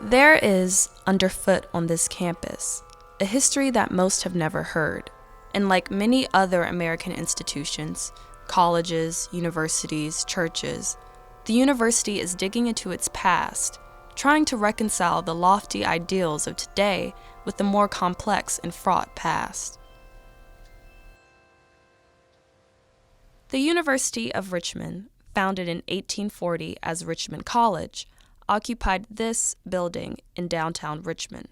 There is, underfoot on this campus, a history that most have never heard, and like many other American institutions, colleges, universities, churches, the university is digging into its past, trying to reconcile the lofty ideals of today with the more complex and fraught past. The University of Richmond, founded in 1840 as Richmond College, occupied this building in downtown Richmond.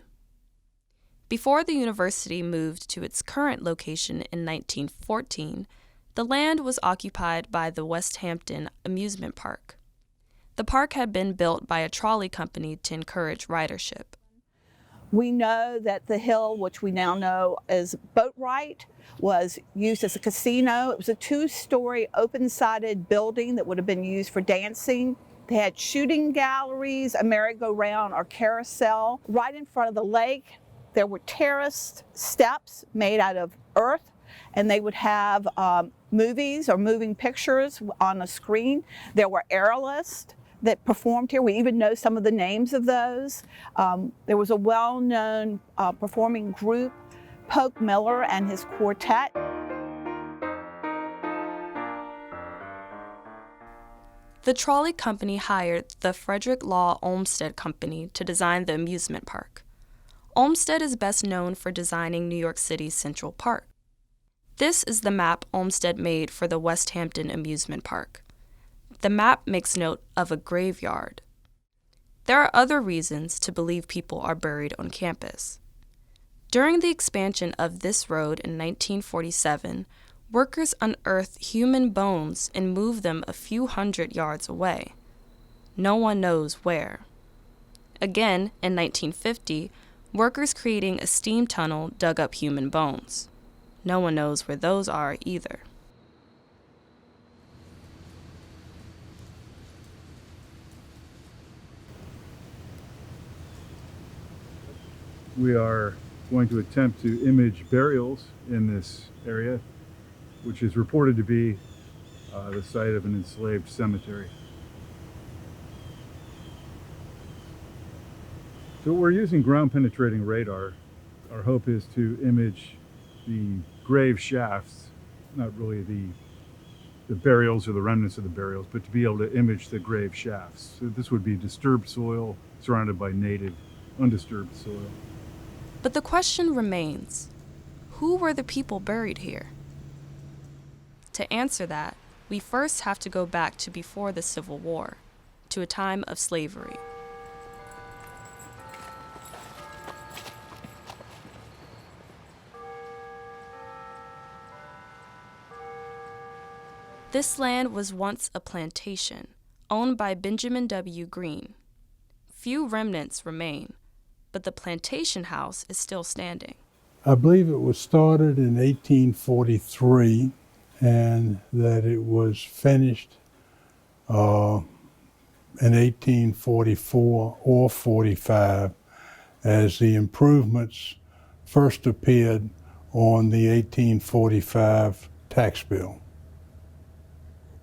Before the university moved to its current location in 1914, the land was occupied by the West Hampton Amusement Park. The park had been built by a trolley company to encourage ridership. We know that the hill, which we now know as Boatwright, was used as a casino. It was a two-story open-sided building that would have been used for dancing. They had shooting galleries, a merry-go-round or carousel. Right in front of the lake, there were terraced steps made out of earth, and they would have movies or moving pictures on a screen. There were aerialists that performed here. We even know some of the names of those. There was a well-known performing group, Polk Miller and his quartet. The trolley company hired the Frederick Law Olmsted Company to design the amusement park. Olmsted is best known for designing New York City's Central Park. This is the map Olmsted made for the West Hampton Amusement Park. The map makes note of a graveyard. There are other reasons to believe people are buried on campus. During the expansion of this road in 1947, workers unearthed human bones and moved them a few hundred yards away. No one knows where. Again, in 1950, workers creating a steam tunnel dug up human bones. No one knows where those are either. We are going to attempt to image burials in this area, which is reported to be the site of an enslaved cemetery. So we're using ground-penetrating radar. Our hope is to image the grave shafts, not really the burials or the remnants of the burials, but to be able to image the grave shafts. So this would be disturbed soil surrounded by native, undisturbed soil. But the question remains, who were the people buried here? To answer that, we first have to go back to before the Civil War, to a time of slavery. This land was once a plantation, owned by Benjamin W. Greene. Few remnants remain, but the plantation house is still standing. I believe it was started in 1843 and that it was finished in 1844 or 45 as the improvements first appeared on the 1845 tax bill.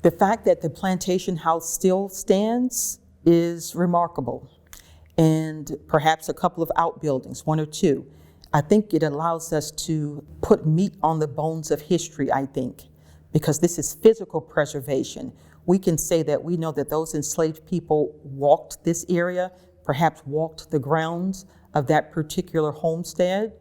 The fact that the plantation house still stands is remarkable, and perhaps a couple of outbuildings, one or two. I think it allows us to put meat on the bones of history, I think, because this is physical preservation. We can say that we know that those enslaved people walked this area, perhaps walked the grounds of that particular homestead.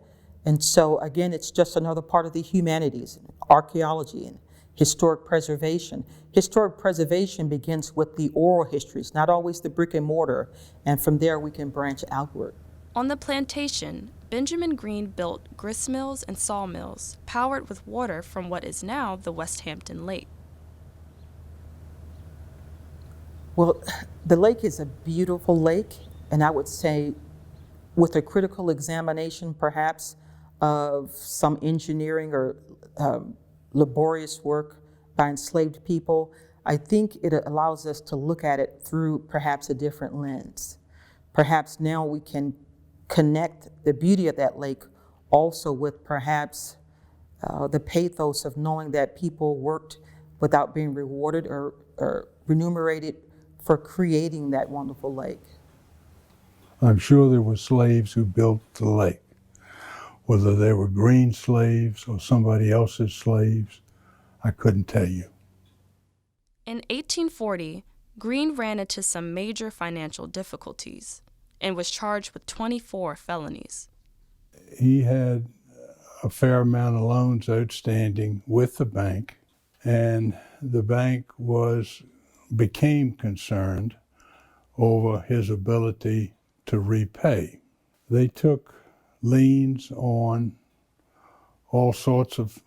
And so again, it's just another part of the humanities, archaeology and historic preservation. Historic preservation begins with the oral histories, not always the brick and mortar, and from there we can branch outward. On the plantation, Benjamin Greene built gristmills and sawmills, powered with water from what is now the West Hampton Lake. Well, the lake is a beautiful lake, and I would say with a critical examination perhaps of some engineering or laborious work by enslaved people, I think it allows us to look at it through perhaps a different lens. Perhaps now we can connect the beauty of that lake also with perhaps the pathos of knowing that people worked without being rewarded or remunerated for creating that wonderful lake. I'm sure there were slaves who built the lake. Whether they were Green slaves or somebody else's slaves, I couldn't tell you. In 1840, Greene ran into some major financial difficulties and was charged with 24 felonies. He had a fair amount of loans outstanding with the bank, and the bank became concerned over his ability to repay. They took liens on all sorts of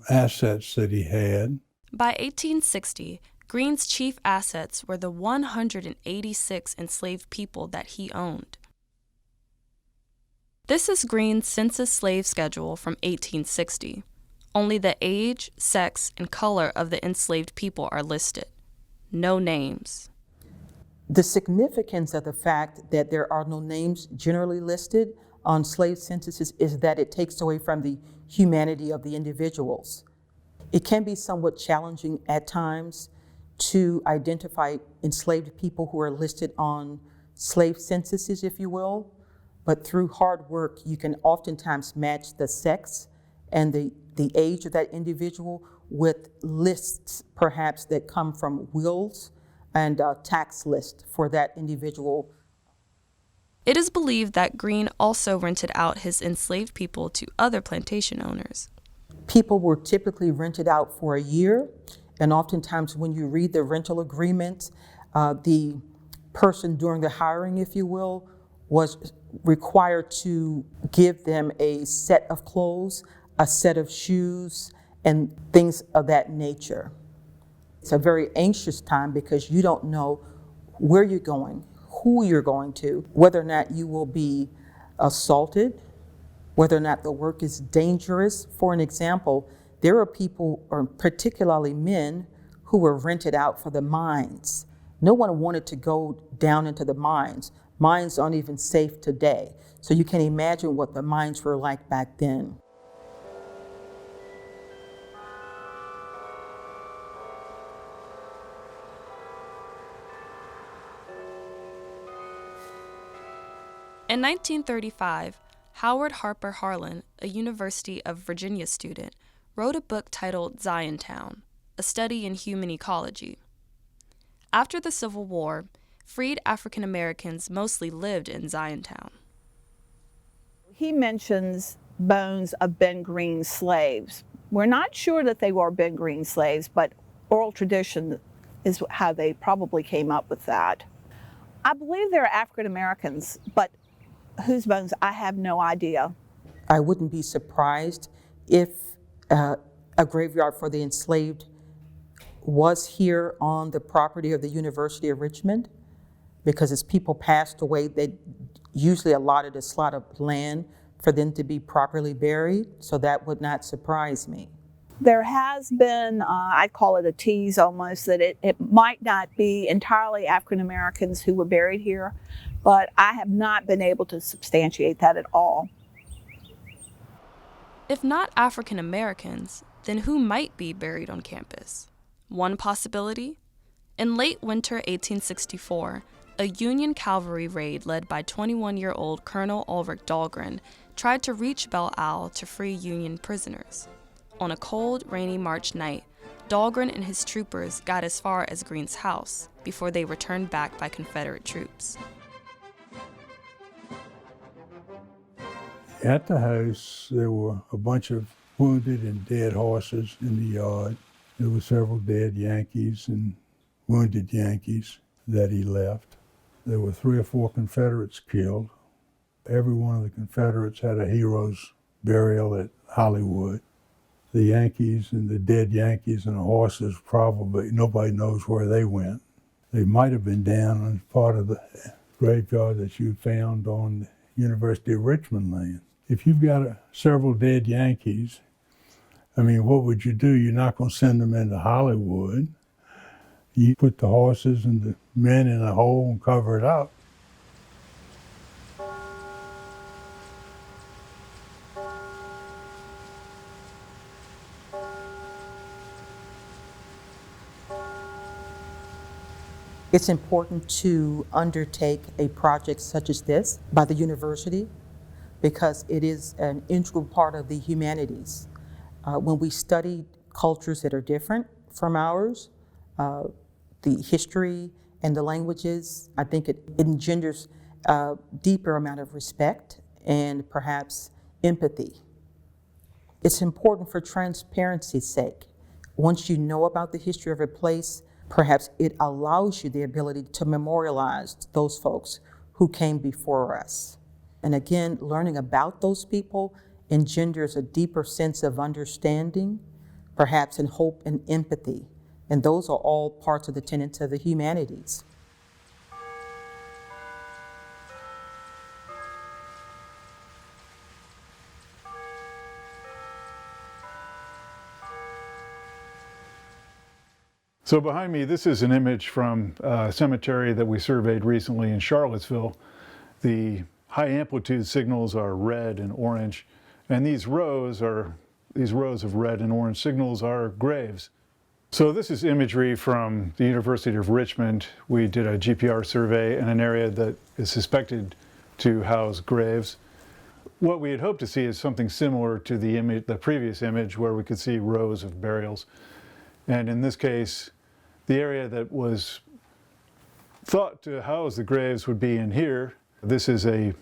assets that he had. By 1860, Greene's chief assets were the 186 enslaved people that he owned. This is Greene's census slave schedule from 1860. Only the age, sex, and color of the enslaved people are listed. No names. The significance of the fact that there are no names generally listed on slave censuses is that it takes away from the humanity of the individuals. It can be somewhat challenging at times to identify enslaved people who are listed on slave censuses, if you will, but through hard work, you can oftentimes match the sex and the age of that individual with lists perhaps that come from wills and tax list for that individual. It is believed that Greene also rented out his enslaved people to other plantation owners. People were typically rented out for a year, and oftentimes when you read the rental agreement, the person during the hiring, if you will, was required to give them a set of clothes, a set of shoes, and things of that nature. It's a very anxious time because you don't know where you're going, who you're going to, whether or not you will be assaulted, whether or not the work is dangerous. For an example, there are people, or particularly men, who were rented out for the mines. No one wanted to go down into the mines. Mines aren't even safe today. So you can imagine what the mines were like back then. In 1935, Howard Harper Harlan, a University of Virginia student, wrote a book titled Ziontown, A Study in Human Ecology. After the Civil War, freed African Americans mostly lived in Ziontown. He mentions bones of Ben Greene's slaves. We're not sure that they were Ben Greene's slaves, but oral tradition is how they probably came up with that. I believe they're African Americans, but whose bones, I have no idea. I wouldn't be surprised if a graveyard for the enslaved was here on the property of the University of Richmond, because as people passed away, they usually allotted a slot of land for them to be properly buried, so that would not surprise me. There has been, I call it a tease almost, that it might not be entirely African Americans who were buried here, but I have not been able to substantiate that at all. If not African Americans, then who might be buried on campus? One possibility? In late winter 1864, a Union cavalry raid led by 21-year-old Colonel Ulrich Dahlgren tried to reach Belle Isle to free Union prisoners. On a cold, rainy March night, Dahlgren and his troopers got as far as Greene's house before they were turned back by Confederate troops. At the house, there were a bunch of wounded and dead horses in the yard. There were several dead Yankees and wounded Yankees that he left. There were 3 or 4 Confederates killed. Every one of the Confederates had a hero's burial at Hollywood. The Yankees and the dead Yankees and the horses, probably nobody knows where they went. They might have been down on part of the graveyard that you found on the University of Richmond land. If you've got several dead Yankees, I mean, what would you do? You're not going to send them into Hollywood. You put the horses and the men in a hole and cover it up. It's important to undertake a project such as this by the university because it is an integral part of the humanities. When we study cultures that are different from ours, the history and the languages, I think it engenders a deeper amount of respect and perhaps empathy. It's important for transparency's sake. Once you know about the history of a place, perhaps it allows you the ability to memorialize those folks who came before us. And again, learning about those people engenders a deeper sense of understanding, perhaps in hope and empathy. And those are all parts of the tenets of the humanities. So behind me, this is an image from a cemetery that we surveyed recently in Charlottesville. The high amplitude signals are red and orange, and these rows of red and orange signals are graves. So this is imagery from the University of Richmond. We did a GPR survey in an area that is suspected to house graves. What we had hoped to see is something similar to the previous image where we could see rows of burials. And in this case, the area that was thought to house the graves would be in here. This is a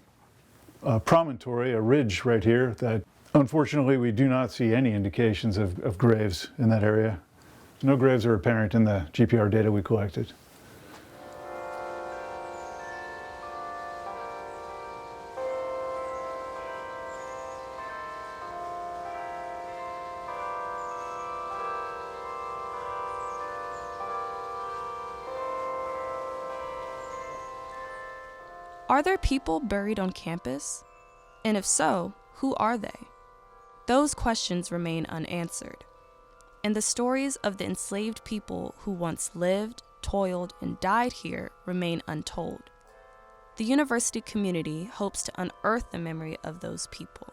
promontory, a ridge right here that unfortunately we do not see any indications of graves in that area. No graves are apparent in the GPR data we collected. Are there people buried on campus? And if so, who are they? Those questions remain unanswered. And the stories of the enslaved people who once lived, toiled, and died here remain untold. The university community hopes to unearth the memory of those people.